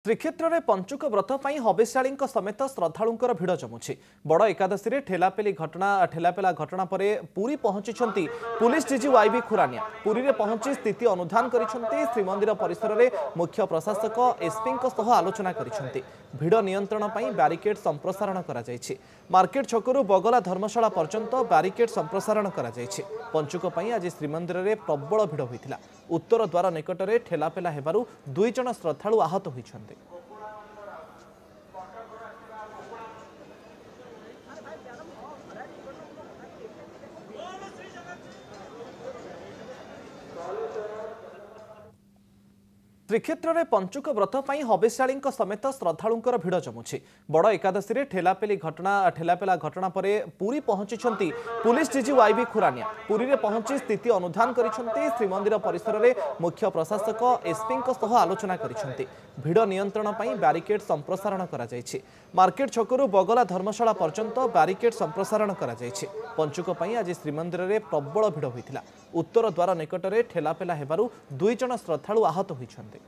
श्रीक्षेत्र में पंचुक व्रत हविष्याली समेत श्रद्धालुंकर भिड़ जमुची बड़ एकादशी में ठेलापेला घटना पर पुरी पहुंची police DG YB Khurania Puri में पहुंची स्थिति अनुधान कर श्रीमंदिर परिसर में मुख्य प्रशासक एसपी आलोचना कर भिड़ नियंत्रण ब्यारिकेड संप्रसारण कर मार्केट छकरू बगला धर्मशाला पर्यंत ब्यारिकेड संप्रसारण कर पंचुक आज श्रीमंदिर में प्रबल भिड़ होता उत्तर द्वार निकट में ठेलापेला हेबारु 2 जण श्रद्धालु आहत होइछन्ति। श्रीक्षेत्र में पंचुक व्रत हविष्याली समेत श्रद्धालुंकर भिड़ जमुची बड़ एकादशी में ठेलापेला घटना पर पुरी पहुंची police DG YB Khurania Puri में पहुंची स्थिति अनुधान कर श्रीमंदिर परिसर में मुख्य प्रशासक एसपी आलोचना कर भिड़ नियंत्रण ब्यारिकेड संप्रसारण कर मार्केट छकरू बगला धर्मशाला पर्यंत ब्यारिकेड संप्रसारण कर पंचुक आज श्रीमंदिर में प्रबल भिड़ होता उत्तर द्वार निकट में ठेलापेला हेबारु 2 जण श्रद्धालु आहत होइछन्ति।